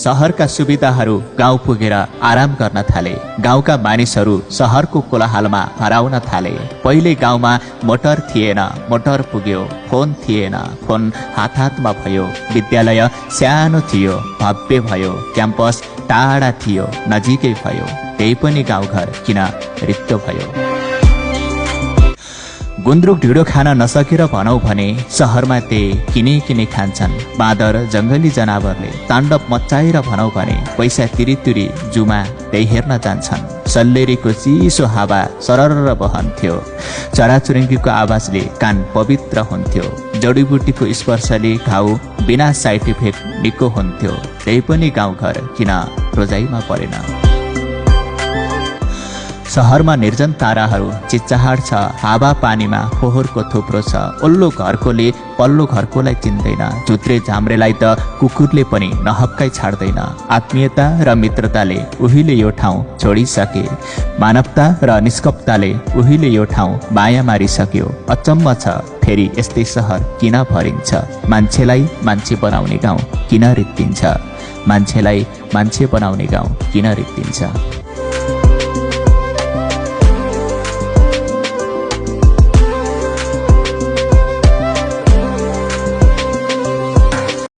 शहरका सुविधाहरू गाउँ पुगेर आराम गर्न थाले। गाउँका मानिसहरू शहरको कोलाहलमा हराउन थाले। पहिले गाउँमा मोटर थिएन, मोटर पुग्यो। फोन थिएन, फोन हात हातमा भयो। विद्यालय सानो थियो, भव्य भयो। क्याम्पस टाढा थियो, नजिकै भयो। त्यही पनि गाउँघर किन रित्तो भयो। गुन्द्रुक ढिँडो खान नसकेर भनौँ भने शहरमा त्यही किने खान्छन्। बाँदर जङ्गली जनावरले ताण्डव मचाएर भनौँ भने पैसा तिरी जुमा त्यही हेर्न जान्छन्। सल्लेरीको चिसो हावा सरर बहन्थ्यो। चराचुरुङ्गीको आवाजले कान पवित्र हुन्थ्यो। जडीबुटीको स्पर्शले घाउ बिना साइड इफेक्ट निको हुन्थ्यो। त्यही पनि गाउँघर किन रोजाइमा परेन। शहरमा निर्जन ताराहरू चिच्चाहाट छ। हावा पानीमा फोहोरको थुप्रो छ। ओल्लो घरकोले पल्लो घरकोलाई चिन्दैन। झुत्रे झाम्रेलाई त कुकुरले पनि नहप्काइ छाड्दैन। आत्मीयता र मित्रताले उहिले यो ठाउँ छोडिसके। मानवता र निष्कपताले उहिले यो ठाउँ माया मारिसक्यो। अचम्म छ फेरि यस्तै सहर किन भरिन्छ। मान्छेलाई मान्छे बनाउने गाउँ किन रित्तिन्छ। मान्छेलाई मान्छे बनाउने गाउँ किन रित्तिन्छ।